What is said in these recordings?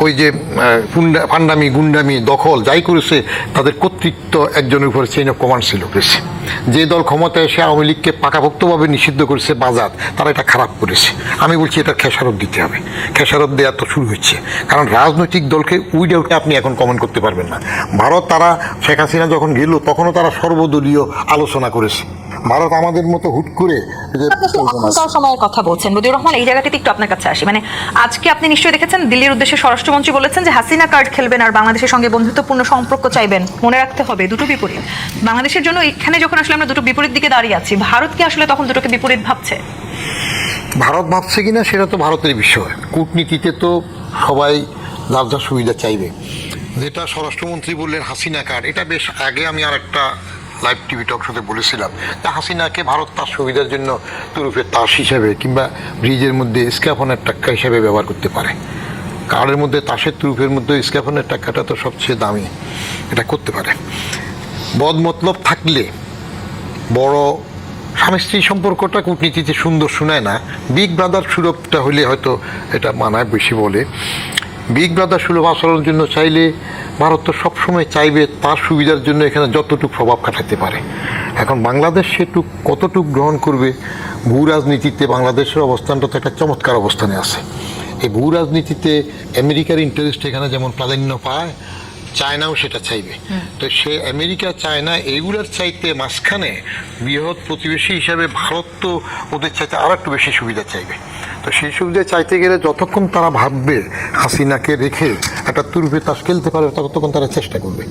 ওই যে ফান্ডামি গুন্ডামি দখল যাই করেছে তাদের কর্তৃত্ব একজনের উপরে চেইন অফ কমান্ড ছিল বেশি। যে দল ক্ষমতায় এসে আওয়ামী লীগকে পাকাপোক্তভাবে নিষিদ্ধ করেছে বাজার, তারা এটা খারাপ করেছে। আমি বলছি এটা খেসারত দিতে হবে, খেসারত দেওয়া তো শুরু হচ্ছে। কারণ রাজনৈতিক দলকে উইডাউটে আপনি এখন কমেন্ট করতে পারবেন না। ভারত তারা শেখ হাসিনা যখন গেল তখনও তারা সর্বদলীয় আলোচনা করেছে। ভারত আমাদের মতো হুট করে সময়ের কথা বলছেন বদিউর রহমান, এই জায়গাটিতে একটু আপনার কাছে আসি। মানে আজকে আপনি নিশ্চয়ই দেখেছেন দিল্লির উদ্দেশ্যে স্বরাষ্ট্রমন্ত্রী বলেছেন যে হাসিনা কার্ড খেলবেন আর বাংলাদেশের সঙ্গে বন্ধুত্বপূর্ণ সম্পর্ক চাইবেন। মনে রাখতে হবে দুটো বিপরীত। বাংলাদেশের জন্য এখানে যখন আসলে আমরা দুটো বিপরীত দিকে দাঁড়িয়ে আছি, ভারত কি আসলে তখন দুটোকে বিপরীত ভাবছে? ভারত ভাবছে কিনা সেটা তো ভারতের বিষয়। কূটনীতিতে তো সবাই যার যার সুবিধা চাইবে। যেটা স্বরাষ্ট্রমন্ত্রী বললেন হাসিনা কার্ড, এটা বেশ আগে আমি আর একটা লাইভ টিভি টক শোতে বলেছিলাম যে হাসিনাকে ভারত তার সুবিধার জন্য তুরুপের তাস হিসেবে কিংবা ব্রিজের মধ্যে স্ক্যাফনের টাক্কা হিসেবে ব্যবহার করতে পারে। কার্ডের মধ্যে তাসের তুরুপের মধ্যে স্ক্যাফনের টাক্কাটা তো সবচেয়ে দামি, এটা করতে পারে। বদমতলব থাকলে বড় স্বামী স্ত্রী সম্পর্কটা কূটনীতিতে সুন্দর শোনায় না। বিগ ব্রাদার সুলভটা হলে হয়তো এটা মানায় বেশি বলে। বিগ ব্রাদার সুলভ আচরণের জন্য চাইলে ভারত তো সবসময় চাইবে তার সুবিধার জন্য এখানে যতটুকু প্রভাব খাটাতে পারে। এখন বাংলাদেশ সেটুক কতটুক গ্রহণ করবে। ভূ রাজনীতিতে বাংলাদেশের অবস্থানটা তো একটা চমৎকার অবস্থানে আছে। এই ভূ রাজনীতিতে আমেরিকার ইন্টারেস্ট এখানে যেমন প্রাধান্য পায়, চায়নাও সেটা চাইবে। তো সে আমেরিকা চায়না এইগুলোর চাইতে মাঝখানে বৃহৎ প্রতিবেশী হিসাবে ভারত তো ওদের চাইতে আর একটু বেশি সুবিধা চাইবে। তো সেই সুবিধা চাইতে গেলে যতক্ষণ তারা ভাববে হাসিনাকে রেখে একটা তুরুপে তাস খেলতে পারবে ততক্ষণ তারা চেষ্টা করবে।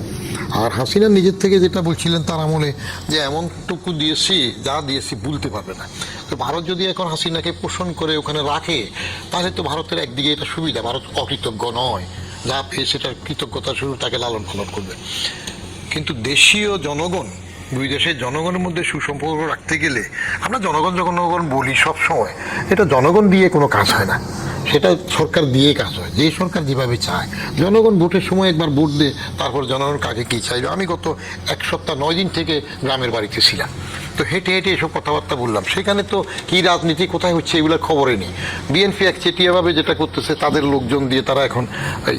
আর হাসিনা নিজের থেকে যেটা বলছিলেন তার আমলে যে এমনটুকু দিয়েছি যা দিয়েছি ভুলতে পারবে না। তো ভারত যদি এখন হাসিনাকে পোষণ করে ওখানে রাখে তাহলে তো ভারতের একদিকে এটা সুবিধা, ভারত অকৃতজ্ঞ নয়, যা পেয়ে সেটার কৃতজ্ঞতা শুরু তাকে লালন পালন করবে। কিন্তু দেশীয় জনগণ, দুই দেশের জনগণের মধ্যে সুসম্পর্ক রাখতে গেলে আমরা জনগণ বলি সব সময়, এটা জনগণ দিয়ে কোনো কাজ হয় না, সেটা সরকার দিয়ে কাজ হয়। যে সরকার যেভাবে চায়, জনগণ ভোটের সময় একবার ভোট দেয়, তারপর জনগণ কাকে কী চাইবে। আমি গত 1 সপ্তাহ 9 দিন থেকে গ্রামের বাড়িতে ছিলাম, তো হেঁটে হেঁটে এসব কথাবার্তা বললাম। সেখানে তো কী রাজনীতি কোথায় হচ্ছে এগুলোর খবরে নেই। বিএনপি একচেটিয়াভাবে যেটা করতেছে তাদের লোকজন দিয়ে তারা এখন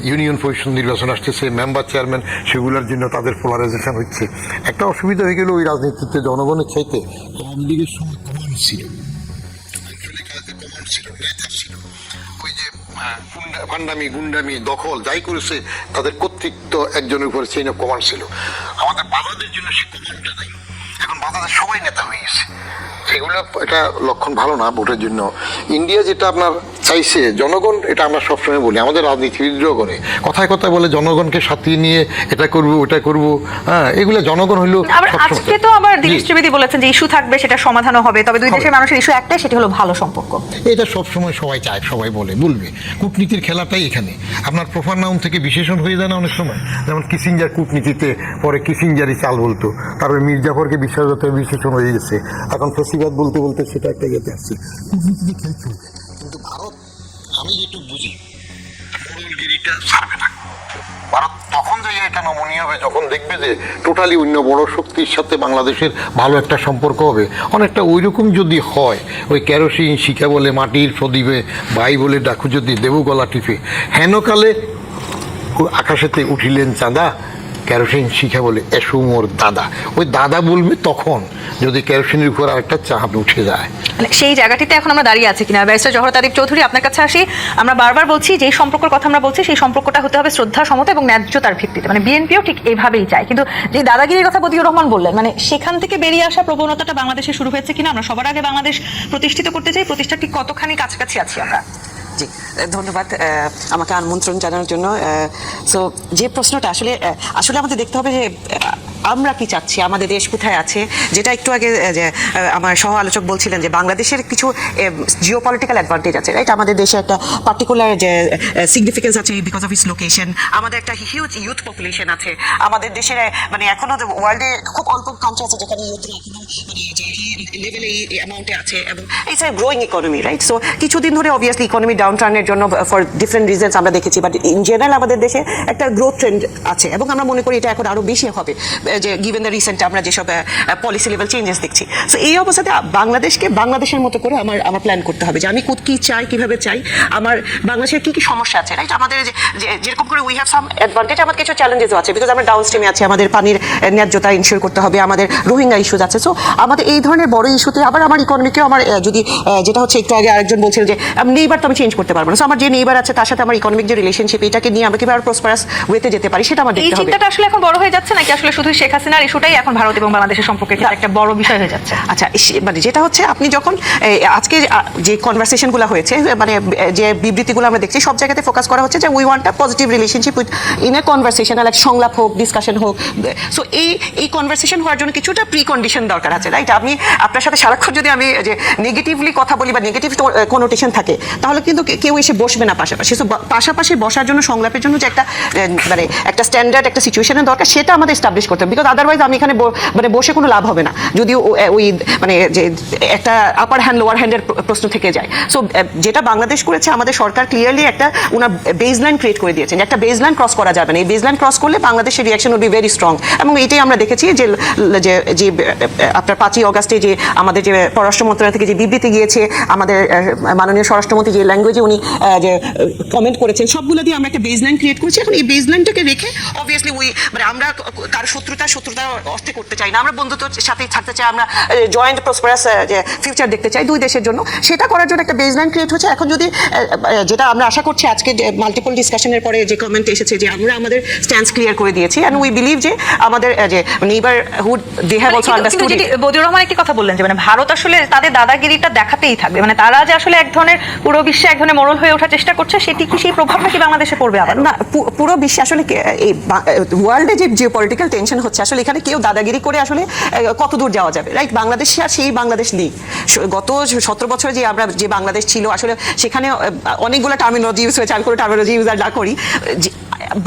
ইউনিয়ন পরিষদ নির্বাচন আসতেছে, মেম্বার চেয়ারম্যান, সেগুলোর জন্য তাদের পোলারাইজেশন হচ্ছে। একটা অসুবিধা হয়ে গেল ওই রাজনীতিতে জনগণের চাইতে আওয়ামী লীগের সময় কমান্ড ছিল, নেতা ছিল। ওই যে ফান্ডামি গুন্ডামি দখল যাই করেছে তাদের কর্তৃত্ব একজনের উপরে চেইন অফ কমান্ড ছিল। আমাদের বাধাদের জন্য সে কমান্ডটা নাই। এখন বাধাদের সবাই নেতা হয়ে গেছে। এগুলো এটা লক্ষণ ভালো না ভোটের জন্য। ইন্ডিয়া যেটা আপনার চাইছে জনগণ, এটা আমরা সবসময় বলি, আমাদের রাজনীতিবিদরাও করে, কথায় কথায় বলে জনগণকে সাথে নিয়ে এটা করবো ওটা করবো। হ্যাঁ, এগুলো জনগণ হইলো। আজকে তো আবার দীনেশ ত্রিবেদী বলেছেন যে ইস্যু থাকবে, সেটা সমাধানও হবে, তবে দুই দেশের মানুষের ইস্যু একটাই, সেটা হলো ভালো সম্পর্ক। এটা সবসময় সবাই চায়, সবাই বলবে। কূটনীতির খেলাটাই এখানে আপনার প্রফার নাউন থেকে বিশেষণ হয়ে যায় না অনেক সময়। যেমন কিসিঞ্জার কূটনীতিতে পরে কিসিঞ্জারই চাল বলতো, তারপরে মির্জাফরকে বিশ্বাসঘাতকের বিশেষণ হয়ে গেছে, এখন ফেসিবাদ বলতে বলতে সেটা একটা গেতে আসছে। কূটনীতিতে খেলছে, কিন্তু ভারত আমি যেটুকু বুঝি মোড়লগিরিটা ছাড়বে না। ভারত তখন যে এটা নমনীয় হবে যখন দেখবে যে টোটালি অন্য বড় শক্তির সাথে বাংলাদেশের ভালো একটা সম্পর্ক হবে। অনেকটা ওই রকম যদি হয়, ওই কেরোসিন শিখা বলে মাটির প্রদীপে ভাই বলে ডাকু যদি দেবু গলা টিপে, হেনকালে আকাশেতে উঠিলেন চাঁদা, কেরোসিন শিখা বলে এসো মোর দাদা। ওই দাদা বলবে তখন যদি কেরোসিনের উপর আরেকটা চাঁদ উঠে যায়। সেই জায়গাটিতে এখন আমরা দাঁড়িয়ে আছি কিনা? ব্যারিস্টার জহরত আদিব চৌধুরী, আপনার কাছে আসি। আমরা বারবার বলছি যে সম্পর্কের কথা আমরা বলছি, সেই সম্পর্কটা হতে হবে শ্রদ্ধা, সমতা এবং ন্যায্যতার ভিত্তিতে। মানে বিএনপিও ঠিক এইভাবেই চায়। কিন্তু যে দাদাগিরির কথা বদিউর রহমান বললেন, মানে সেখান থেকে বেরিয়ে আসা প্রবণতাটা বাংলাদেশে শুরু হয়েছে কিনা? আমরা সবার আগে বাংলাদেশ প্রতিষ্ঠিত করতে চাই, প্রতিষ্ঠা ঠিক কতখানি কাছাকাছি আছি আমরা? জি, ধন্যবাদ আমাকে আমন্ত্রণ জানানোর জন্য। সো যে প্রশ্নটা আসলে আমাদের দেখতে হবে যে আমরা কি চাচ্ছি, আমাদের দেশ কোথায় আছে। যেটা একটু আগে যে আমার সহ আলোচক বলছিলেন যে বাংলাদেশের কিছু জিওপলিটিক্যাল অ্যাডভান্টেজ আছে, রাইট? আমাদের দেশে একটা পার্টিকুলার যে সিগনিফিকেন্স আছে বিকজ অফ ইটস লোকেশন। আমাদের একটা হিউজ ইউথ পপুলেশন আছে। আমাদের দেশের মানে এখনো ওয়ার্ল্ডে খুব অল্প কান্ট্রি আছে যেখানে ইউথরা এখনো লেভেলে এই অ্যামাউন্টে আছে, এবং it's a growing economy, right? So কিছুদিন ধরে অবভিয়াসলি ইকোনমি ডাউন টার্নের জন্য ফর ডিফারেন্ট রিজনস আমরা দেখেছি, বাট ইন জেনারেল আমাদের দেশে একটা গ্রোথ ট্রেন্ড আছে, এবং আমরা মনে করি এটা এখন আরো বেশি হবে। যে গিভেন দ্য রিসেন্ট আমরা যেসব পলিসি লেভেল চেঞ্জেস দেখছি, সো এই অবস্থাতে বাংলাদেশকে বাংলাদেশের মতো করে আমার প্ল্যান করতে হবে যে আমি কী চাই, কীভাবে চাই, আমার বাংলাদেশের কী কী সমস্যা আছে, রাইট? আমাদের যেরকম করে উই হ্যাভ সাম অ্যাডভান্টেজ, আমাদের কিছু চ্যালেঞ্জেসও আছে, বিকজ আমরা ডাউন স্ট্রিমে আছি, আমাদের পানির ন্যায্যতা ইনশিওর করতে হবে, আমাদের রোহিঙ্গা ইস্যুজ আছে। সো আমাদের এই ধরনের বড় ইস্যুতে আবার আমার ইকোনমিকেও আমার যদি যেটা হচ্ছে একটু আগে আরেকজন বলছিলেন যে নেইবার তো আমি চেঞ্জ করতে পারবো না, সো আমার যে নেইবার আছে তার সাথে আমার ইকোনমিক যে রিলেশনশিপ, এটাকে নিয়ে আমরা কিভাবে প্রসপারাস ওয়েতে যেতে পারি সেটা আমার এই দেখতে হবে। চিন্তাটা আসলে এখন বড় হয়ে যাচ্ছে নাকি আসলে শুধু শেখ হাসিনার ইস্যুটাই এখন ভারত এবং বাংলাদেশের সম্পর্কে একটা বড় বিষয় হয়ে যাচ্ছে? আচ্ছা, মানে যেটা হচ্ছে আপনি যখন আজকে যে কনভারসেশনগুলো হয়েছে, মানে যে বিবৃতিগুলো আমরা দেখছি, সব জায়গাতে ফোকাস করা হচ্ছে যে we want a positive relationship with in a conversational, এক সংলাপ হোক, ডিসকাশন হোক। সো এই কনভারসেশন হওয়ার জন্য কিছুটা প্রি কন্ডিশন দরকার আছে, রাইট? আমি আপনার সাথে সারাক্ষণ যদি আমি যে নেগেটিভলি কথা বলি বা নেগেটিভ কোনোটেশন থাকে, তাহলে কিন্তু কেউ এসে বসবে না পাশাপাশি। সো পাশাপাশি বসার জন্য, সংলাপের জন্য যে একটা মানে একটা স্ট্যান্ডার্ড একটা সিচুয়েশনের দরকার, সেটা আমাদের এস্টাবলিশ করতে হবে, বিকজ আদারওয়াইজ আমি এখানে মানে বসে কোনো লাভ হবে না যদি ওই মানে যে একটা আপার হ্যান্ড লোয়ার হ্যান্ডের প্রশ্ন থেকে যায়। সো যেটা বাংলাদেশ করেছে, আমাদের সরকার ক্লিয়ারলি একটা ওনার বেসলাইন ক্রিয়েট করে দিয়েছেন, একটা বেসলাইন ক্রস করা যাবে না। এই বেসলাইন ক্রস করলে বাংলাদেশের reaction will be very strong, এবং এটাই আমরা দেখেছি যে যে আপনার 5ই অগাস্টে যে আমাদের যে পররাষ্ট্র মন্ত্রণালয় থেকে যে বিবৃতি গিয়েছে, আমাদের মাননীয় স্বরাষ্ট্রমন্ত্রী যে ল্যাঙ্গুয়েজে উনি যে কমেন্ট করেছেন, সবগুলো দিয়ে আমরা একটা বেসলাইন ক্রিয়েট করেছি। এখন এই বেসলাইনটাকে রেখে অবভিয়াসলি মানে আমরা কার শত্রুতা অর্থে করতে চাই না, আমরা বন্ধুত্বের সাথেই থাকতে চাই, আমরা জয়েন্ট প্রসপারাস যে ফিউচার দেখতে চাই দুই দেশের জন্য। সেটা করার জন্য একটা বেসলাইন ক্রিয়েট হচ্ছে। এখন যদি যেটা আমরা আশা করছি আজকে মাল্টিপল ডিসকাশনের পরে যে কমেন্ট এসেছে যে আমরা আমাদের স্ট্যান্স ক্লিয়ার করে দিয়েছি, এন্ড উই বিলিভ যে আমাদের যে neighbourhood they have also understood. Badiur Rahman একটি কথা বললেন যে মানে ভারত আসলে তাদের দাদাগিরিটা দেখাতেই থাকবে, মানে তারা যে আসলে এক ধরনের পুরো বিশ্বে এক ধরনের মোড়ল হয়ে ওঠার চেষ্টা করছে, সেটি কি সেই প্রভাবটা কি বাংলাদেশে পড়বে? আবার না, পুরো বিশ্বে আসলে এই ওয়ার্ল্ডে যে জিও পলিটিক্যাল টেনশন হচ্ছে, আসলে এখানে কেউ দাদাগিরি করে আসলে কত দূর যাওয়া যাবে, রাইট? বাংলাদেশ আর সেই বাংলাদেশ নেই। গত 17 বছরে যে আমরা যে বাংলাদেশ ছিল, আসলে সেখানে অনেকগুলো টার্মিনোলজি ইউজ হয়েছে, আমি কোনো টার্মিনোলজি ইউজ আর না করি।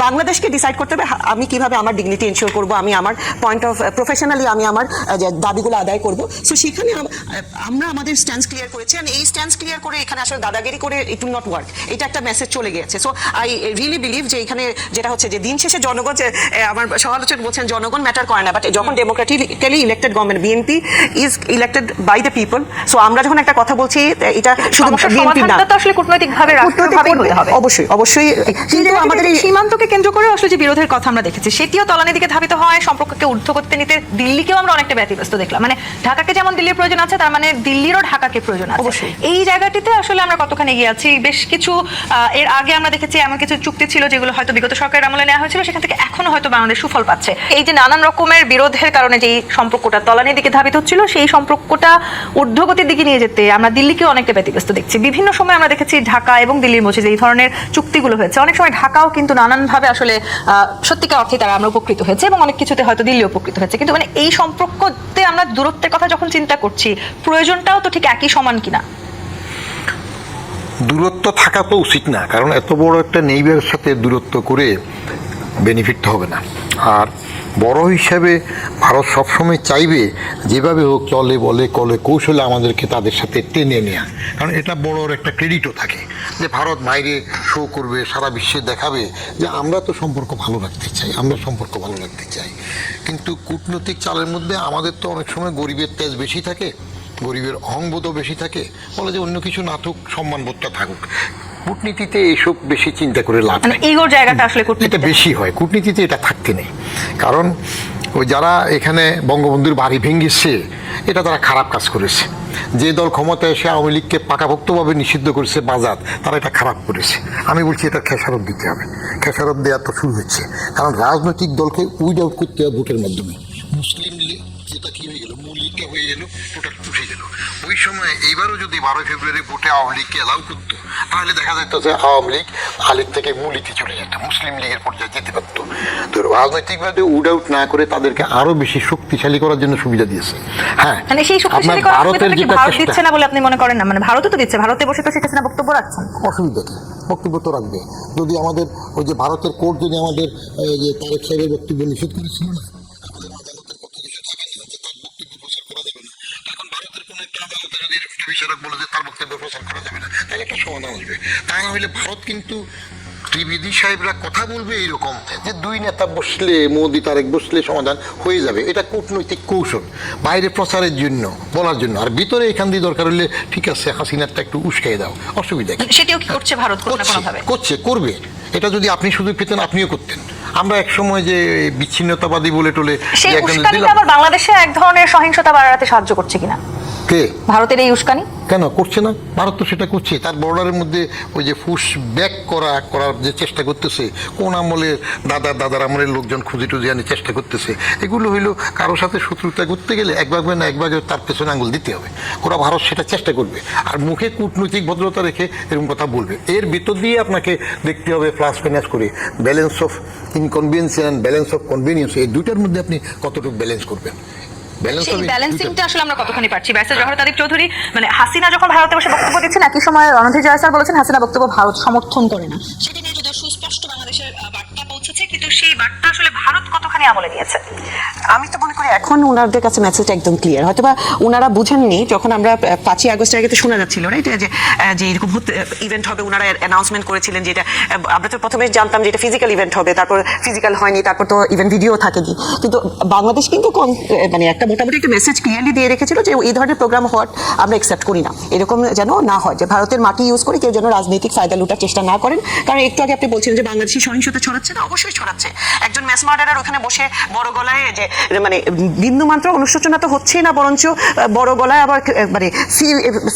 বাংলাদেশকে ডিসাইড করতে হবে আমি কিভাবে আমার ডিগনিটি এনশিওর করবো, আমি আমার পয়েন্ট অফ প্রফেশনালি আমি আমার দাবিগুলো আদায় করবো। সো সেখানে আমরা আমাদের স্ট্যান্স ক্লিয়ার করেছি, আর এই স্ট্যান্স ক্লিয়ার করে এখানে আসলে দাদাগিরি করে ইট উইল নট ওয়ার্ক, এটা একটা মেসেজ চলে গিয়েছে। সো আই রিয়েলি বিলিভ যে এখানে যেটা হচ্ছে যে দিন শেষে জনগণ, আমার সমালোচক বলছেন জনগণ ম্যাটার করে না, বাট যখন democratically elected government, BNP is elected by the people, so আমরা যখন একটা কথা বলছি, এটা শুধু বিএনপি না, আসলে কূটনৈতিকভাবে হতে হবে। অবশ্যই অবশ্যই, কিন্তু আমাদের এই সীমান্তকে কেন্দ্র করে আসলে যে বিরোধের কথা আমরা দেখেছি, সেটিও তলানির দিকে ধাবিত হয়, সম্পর্ককে ঊর্ধ্ব করতে নিতে দিল্লিকেও আমরা অনেকটা ব্যতিব্যস্ত দেখলাম। মানে ঢাকাকে যেমন দিল্লির প্রয়োজন আছে, তার মানে দিল্লিরও ঢাকাকে প্রয়োজন আছে। অবশ্যই। এই জায়গাটিতে আসলে আমরা কতখানি এগিয়ে আছি? বেশ কিছু এর আগে আমরা দেখেছি এমন কিছু চুক্তি ছিল যেগুলো হয়তো বিগত সরকারের আমলে নেওয়া হয়েছিল, সেখান থেকে এখনো হয়তো বাংলাদেশ সুফল পাচ্ছে। এই যে নানান রকমের বিরোধের কারণে যে সম্পর্কটা তলানির দিকে ধাবিত হচ্ছিল, সেই সম্পর্কটা ঊর্ধ্বগতির দিকে নিয়ে যেতে আমরা দিল্লিকেও অনেকটা ব্যতিব্যস্ত দেখছি। বিভিন্ন সময় আমরা দেখেছি ঢাকা এবং দিল্লির মধ্যে যে এই ধরনের চুক্তিগুলো হয়েছে, অনেক সময় ঢাকাও কিন্তু নানানভাবে আসলে সত্যিকার অর্থে তারা আমরা উপকৃত হয়েছে, এবং অনেক কিছুতে হয়তো দিল্লি উপকৃত হয়েছে। কিন্তু মানে এই সম্পর্কতে আমরা দূরত্বের কথা যখন চিন্তা করছি, প্রয়োজনটাও তো ঠিক একই সমান কিনা? দূরত্ব থাকা তো উচিত না, কারণ এত বড় একটা নেইবারের সাথে দূরত্ব করে বেনিফিট হবে না। আর বড় হিসাবে ভারত সবসময় চাইবে যেভাবে হোক চলে বলে কলে কৌশলে আমাদেরকে তাদের সাথে টেনে নেওয়া, কারণ এটা বড়র একটা ক্রেডিটও থাকে যে ভারত বাইরে শো করবে, সারা বিশ্বে দেখাবে যে আমরা তো সম্পর্ক ভালো রাখতে চাই, আমরা সম্পর্ক ভালো রাখতে চাই। কিন্তু কূটনৈতিক চালের মধ্যে আমাদের তো অনেক সময় গরিবের তেজ বেশি থাকে, গরিবের অহংবোধও বেশি থাকে, বলে যে অন্য কিছু না থাকুক, সম্মানবোধটা থাকুক। কূটনীতিতে এইসব বেশি চিন্তা করে লাভ নেই, ইগোর জায়গাটা আসলে এটা বেশি হয় কূটনীতিতে, এটা থাকতে নেই। কারণ ওই যারা এখানে বঙ্গবন্ধুর বাড়ি ভেঙেছে, এটা তারা খারাপ কাজ করেছে। যে দল ক্ষমতায় এসে আওয়ামী লীগকে পাকাপোক্তভাবে নিষিদ্ধ করেছে বাজার, তারা এটা খারাপ করেছে। আমি বলছি এটা খেসারত দিতে হবে, খেসারত দেওয়া তো শুরু হচ্ছে। কারণ রাজনৈতিক দলকে উইড আউট করতে হবে ভোটের মাধ্যমে। মুসলিম লীগ যেটা কি হয়ে গেল, মূল লীগটা হয়ে গেল, ওটা উঠে গেল। ওই সময় এইবারও যদি 12 ফেব্রুয়ারি ভোটে আওয়ামী লীগকে অ্যালাউ করতো, তাহলে দেখা যেত যে আওয়ামী লীগ আলীর থেকে মূলিতে চলে যেত, মুসলিম লীগের পর্যায়ে যেতে পারতো। তো রাজনৈতিকভাবে উড আউট না করে তাদেরকে আরো বেশি শক্তিশালী করার জন্য সুবিধা দিয়েছে। হ্যাঁ, মানে সেই শক্তিশালী করার ভারতের সুবিধাটা কি যেটা ভারত দিচ্ছে না বলে আপনি মনে করেন না? মানে ভারতও তো দিচ্ছে, ভারতে বসে তো শেখ হাসিনা বক্তব্য রাখছেন, অসুবিধা কি? বক্তব্য তো রাখবে। যদি আমাদের ওই যে ভারতের কোর্ট যদি আমাদের যে তারেক সাহেবের বক্তব্য নিষেধ করেছিল না, বিচারক বলে যে তার বক্তব্য প্রচার করা যাবে না, তাহলে একটা সমাধান আসবে। তা না হলে ভারত কিন্তু ত্রিবেদী সাহেবরা কথা বলবে এইরকম যে দুই নেতা বসলে, মোদি তারেক বসলে সমাধান হয়ে যাবে, এটা কূটনৈতিক কৌশল বাইরে প্রচারের জন্য, বলার জন্য। আর ভিতরে এখান দিয়ে দরকার হলে ঠিক আছে হাসিনারটা একটু উস্কাই দাও, অসুবিধা কি? সেটাও কি করছে ভারত কোনো না কোনোভাবে? করবে। এটা যদি আপনি শুধু পেতেন আপনিও করতেন। আমরা এক সময় যে বিচ্ছিন্নতাবাদী বলে টোলে সেই যে একজনের উস্কানিটা দিলাম, আবার বাংলাদেশে এক ধরনের সহিংসতা বাড়াতে সাহায্য করছে কিনা কে ভারতের এই উস্কানি? কেন করছে না? ভারত তো সেটা করছে, তার বর্ডারের মধ্যে ওই যে ফুস ব্যাক করার যে চেষ্টা করতেছে, কোন আমলের দাদার আমলের লোকজন খুঁজে টুজে আনে চেষ্টা করতেছে। এগুলো হইলো কারোর সাথে শত্রুতা করতে গেলে এক ভাগ না এক ভাগে তার পেছনে আঙুল দিতে হবে। ওরা ভারত সেটা চেষ্টা করবে, আর মুখে কূটনৈতিক ভদ্রতা রেখে এরকম কথা বলবে। এর ভিতর দিয়ে আপনাকে দেখতে হবে প্লাস মাইনাস করে balance of inconvenience and balance of convenience, এই দুইটার মধ্যে আপনি কতটুকু ব্যালেন্স করবেন। সেই ব্যালেন্সিংটা আসলে আমরা কতখানি পাচ্ছি? ব্যারিস্টার জওহর তারিক চৌধুরী মানে হাসিনা যখন ভারতে বসে বক্তব্য দিচ্ছেন, একই সময় রণধীর জয় স্যার বলেছেন হাসিনা বক্তব্য ভারত সমর্থন করে না। সেটা নিয়ে যদি সুস্পষ্ট বাংলাদেশের বার্তা পৌঁছেছে, কিন্তু সেই বার্তা আসলে ভারত কতখানি আমলে নিয়েছে? আমি তো মনে করি এখন ওনাদের কাছে মেসেজটা একদম ক্লিয়ার। হয়তোবা ওনারা বুঝেননি, যখন আমরা 5ই আগস্টের আগে তো শোনা যাচ্ছিল রাইট যে এরকম ইভেন্ট হবে, ওনারা অ্যানাউন্সমেন্ট করেছিলেন যে এটা, আমরা তো প্রথমে জানতাম যে এটা ফিজিক্যাল ইভেন্ট হবে, তারপর ফিজিক্যাল হয়নি, তারপর তো ইভেন্ট ভিডিও থাকেনি। কিন্তু বাংলাদেশ কিন্তু মানে একটা মোটামুটি একটা মেসেজ ক্লিয়ারলি দিয়ে রেখেছিল যে এই ধরনের প্রোগ্রাম হওয়ার আমরা অ্যাকসেপ্ট করি না, এরকম যেন না হয়, যে ভারতের মাটি ইউজ করে কেউ যেন রাজনৈতিক ফায়দা লুটার চেষ্টা না করেন। কারণ একটু আগে আপনি বলছিলেন যে বাংলাদেশি সহিংসতা ছড়াচ্ছে না, অবশ্যই ছড়াচ্ছে। একজন ম্যাস মার্ডারার ওখানে বসে বড় গলায় যে মানে বিন্দুমাত্র অনুশোচনা তো হচ্ছে না, বরঞ্চ বড় গলায় আবার মানে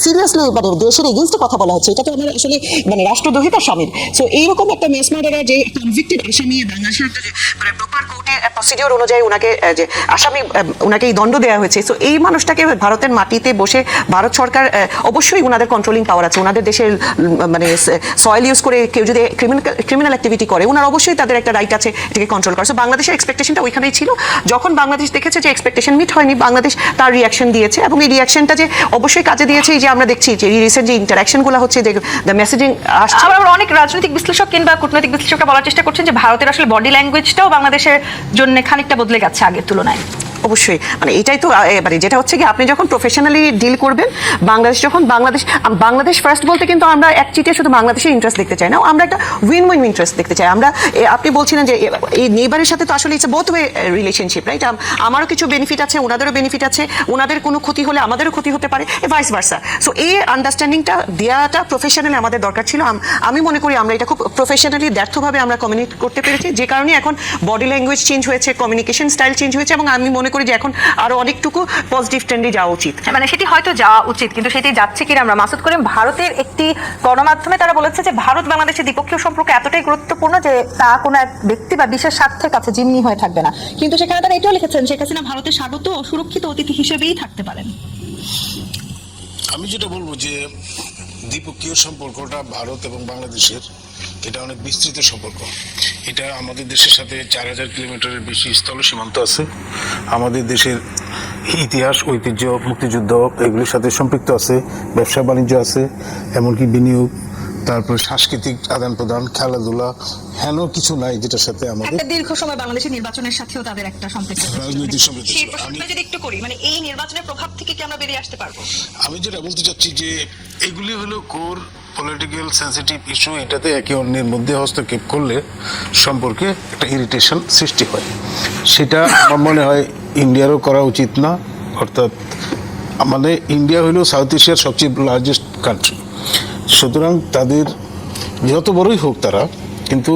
সিরিয়াসলি মানে দেশের এগেইনস্টে কথা বলা হচ্ছে। এটা তো আমার আসলে মানে রাষ্ট্রদ্রোহিতার শামিল। সো এইরকম একটা ম্যাস মার্ডারার যে কনভিক্টেড আসামি, বাংলাদেশের একটা যে মানে প্রপার কোর্টে প্রসিডিওর অনুযায়ী ওনাকে যে আসামি ওনাকে এই দণ্ড দেওয়া হয়েছে। সো এই মানুষটাকে ভারতের মাটিতে বসে ভারত সরকার অবশ্যই ওনাদের কন্ট্রোলিং পাওয়ার আছে, ওনাদের দেশের মানে সয়েল ইউজ করে কেউ যদি ক্রিমিনাল অ্যাক্টিভিটি করে, ওনার অবশ্যই তাদের একটা রাইট আছে এটাকে কন্ট্রোল করা। সো বাংলাদেশের এক্সপেকটেশনটা ওইখানেই ছিল। যখন বাংলাদেশ দেখেছে যে এক্সপেকটেশন মিট হয়নি, বাংলাদেশ তার রিয়াকশন দিয়েছে, এবং এই রিয়াকশনটা যে অবশ্যই কাজে দিয়েছে। এই যে আমরা দেখছি যে রিসেন্ট যে ইন্টারাকশনগুলো হচ্ছে, দ্য মেসেজিং আসছে। আবার অনেক রাজনৈতিক বিশ্লেষক কিংবা কূটনৈতিক বিশ্লেষকরা বলার চেষ্টা করছেন যে ভারতের আসলে বডি ল্যাঙ্গুয়েজটাও বাংলাদেশের জন্য খানিকটা বদলে গেছে আগের তুলনায়। অবশ্যই মানে এটাই তো মানে যেটা হচ্ছে কি, আপনি যখন প্রফেশনালি ডিল করবেন, বাংলাদেশ ফার্স্ট বলতে কিন্তু আমরা এক চিটে শুধু বাংলাদেশের ইন্টারেস্ট দেখতে চাই না, আমরা একটা উইন ইন্টারেস্ট দেখতে চাই। আমরা আপনি বলছিলেন যে এই নেইবারের সাথে তো আসলে it's both way relationship right. আমারও কিছু বেনিফিট আছে, ওনাদেরও বেনিফিট আছে, ওনাদের কোনো ক্ষতি হলে আমাদেরও ক্ষতি হতে পারে, ভাইস ভার্সা। সো এই আন্ডারস্ট্যান্ডিংটা দেওয়াটা প্রফেশনালি আমাদের দরকার ছিল। আমি মনে করি আমরা এটা খুব প্রফেশনালি ব্যর্থভাবে আমরা কমিউনিকেট করতে পেরেছি, যে কারণে এখন বডি ল্যাঙ্গুয়েজ চেঞ্জ হয়েছে, কমিউনিকেশন স্টাইল চেঞ্জ হয়েছে, এবং আমি মনে করি যে এখন আরো অনেকটুকু পজিটিভ ট্রেন্ডে যাওয়া উচিত। মানে সেটি হয়তো যাওয়া উচিত, কিন্তু সেটি যাচ্ছে কিনা আমরা মাসুদ করিম ভারতের একটি গণমাধ্যমে তারা বলেছে যে ভারত বাংলাদেশের দ্বিপক্ষীয় সম্পর্ক এতটাই গুরুত্বপূর্ণ যে তা কোনো এক ব্যক্তি বা বিশেষ স্বার্থের কাছে জিম্মি হয়ে থাকবে না। কিন্তু সেখানে তারা এটাও লিখেছেন শেখ হাসিনা ভারতের স্বাগত ও সুরক্ষিত অতিথি হিসেবেই থাকতে পারেন। আমি যেটা বলবো যে দ্বিপক্ষীয় সম্পর্কটা ভারত এবং বাংলাদেশের এটা অনেক বিস্তৃত সম্পর্ক। এটা আমাদের দেশের সাথে 4000 কিলোমিটারের বেশি স্থল সীমান্ত আছে। আমাদের দেশের ইতিহাস, ঐতিহ্য, মুক্তিযুদ্ধ এগুলির সাথে সম্পৃক্ত আছে, ব্যবসা বাণিজ্য আছে, এমনকি বিনিয়োগ, তারপর সাংস্কৃতিক আদান প্রদান, খেলাধুলা, হেন কিছু নাই যেটার সাথে আমাদের একটা দীর্ঘ সময় বাংলাদেশের নির্বাচনের সাথেও তাদের একটা সম্পৃক্ত রাজনৈতিক সম্পৃক্ত সেই ছিল। প্রশ্নটা যদি একটু করি, মানে এই নির্বাচনের প্রভাব থেকে কি আমরা বেরিয়ে আসতে পারবো? আমি যেটা বলতে চাচ্ছি যে এগুলি হলো কোর পলিটিক্যাল সেন্সিটিভ ইস্যু। এটাতে একে অন্যের মধ্যে হস্তক্ষেপ করলে সম্পর্কে একটা ইরিটেশন সৃষ্টি হয়। সেটা আমার মনে হয় ইন্ডিয়ারও করা উচিত না। অর্থাৎ আমাদের ইন্ডিয়া হলো সাউথ এশিয়ার সবচেয়ে লার্জেস্ট কান্ট্রি, সুতরাং তাদের যত বড়ই হোক তারা, কিন্তু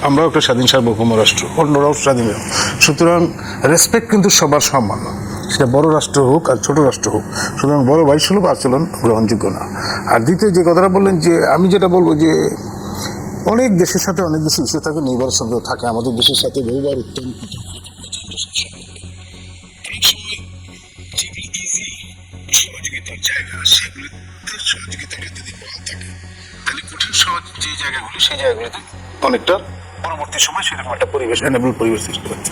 আমরাও একটা স্বাধীন সার্বভৌম রাষ্ট্র, অন্যরাও স্বাধীন। সুতরাং রেসপেক্ট কিন্তু সবার সমান, সেটা বড় রাষ্ট্র হোক আর ছোট রাষ্ট্র হোক। সুতরাং বড় ভাইসুলভ আচরণ গ্রহণযোগ্য না। আর দ্বিতীয় যে কথাটা বললেন, যে আমি যেটা বলবো যে অনেক দেশের সাথে অনেক দেশের ইস্যু থাকে, নির্ভর সম্পর্ক থাকে। আমাদের দেশের সাথে বহুবার উত্তম সহযোগিতার জায়গা, সেগুলিতে সহযোগিতার যদি বহাল থাকে, তাহলে কঠিন সহজ যে জায়গাগুলি সেই জায়গাগুলিতে অনেকটা পরবর্তী সময় সেরকম একটা পরিবেশ, এনেবল পরিবেশ সৃষ্টি হচ্ছে।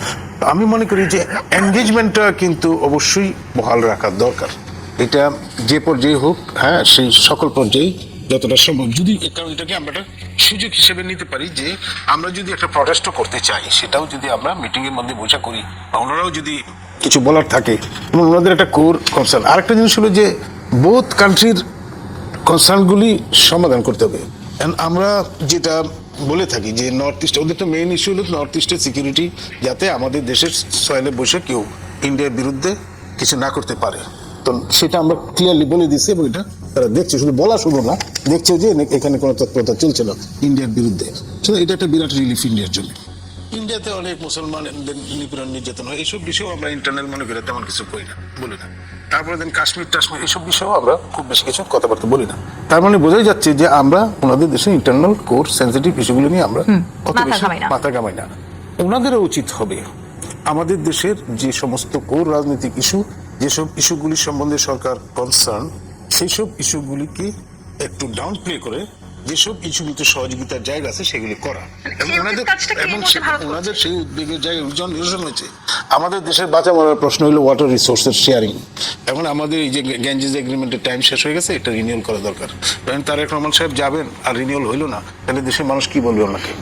আমি মনে করি যে এনগেজমেন্টটা কিন্তু অবশ্যই বহাল রাখার দরকার। এটা যে পর্যায়ে হোক, হ্যাঁ, সেই সকল পর্যায়ে যতটা সম্ভব, যদি কারণ এটাকে আমরা একটা সুযোগ হিসেবে নিতে পারি যে আমরা যদি একটা প্রটেস্টও করতে চাই, সেটাও যদি আমরা মিটিংয়ের মধ্যে বসা করি, বা ওনারাও যদি কিছু বলার থাকে এবং ওনাদের একটা কোর কনসার্ন। আরেকটা জিনিস হলো যে বোথ কান্ট্রির কনসার্নগুলি সমাধান করতে হবে। আমরা যেটা বলে থাকি যে নর্থ ইস্ট ওদের তো মেইন ইস্যু হলো নর্থ ইস্টের সিকিউরিটি, যাতে আমাদের দেশের সয়েলে বসে কেউ ইন্ডিয়ার বিরুদ্ধে কিছু না করতে পারে। তো সেটা আমরা ক্লিয়ারলি বলে দিচ্ছি এবং এটা তারা দেখছে, শুধু বলা শুধু না, দেখছে যে এখানে কোনো তৎপরতা চলছে না ইন্ডিয়ার বিরুদ্ধে। তো এটা একটা বিরাট রিলিফ ইন্ডিয়ার জন্য। ইন্ডিয়াতে অনেক মুসলমানদের নিপীড়ন নির্যাতন হয়, এইসব বিষয়েও আমরা ইন্টারনাল মনে করে তেমন কিছু করি না, বলি না। তারপরে দেন কাশ্মীর টাশ্মীর এইসব বিষয়েও আমরা খুব বেশি কিছু কথাবার্তা বলি না। তার মানে বোঝাই যাচ্ছে যে আমরা ওনাদের দেশে ইন্টারনাল কোর সেন্সিটিভ ইস্যুগুলো নিয়ে আমরা অত বেশি মাথা ঘামাই না। ওনাদেরও উচিত হবে আমাদের দেশের যে সমস্ত কোর রাজনৈতিক ইস্যু, যেসব ইস্যুগুলি সম্বন্ধে সরকার কনসার্ন, সেই সব ইস্যুগুলিকে একটু ডাউন প্লে করে যেসব ইস্যুগুলিতে সহযোগিতার জায়গা আছে সেগুলি করা, এবং ওনাদের সেই উদ্বেগের জায়গায় নিরসন হয়েছে। আমাদের দেশের বাঁচা মরার প্রশ্ন হলো ওয়াটার রিসোর্সের শেয়ারিং। এখন আমাদের এই যে গ্যাঞ্জেস এগ্রিমেন্টের টাইম শেষ হয়ে গেছে, এটা রিনিউয়াল করা দরকার। কারণ তারেক রহমান সাহেব যাবেন আর রিনিউয়াল হইলো না, তাহলে দেশের মানুষ কি বলবে ওনাকে?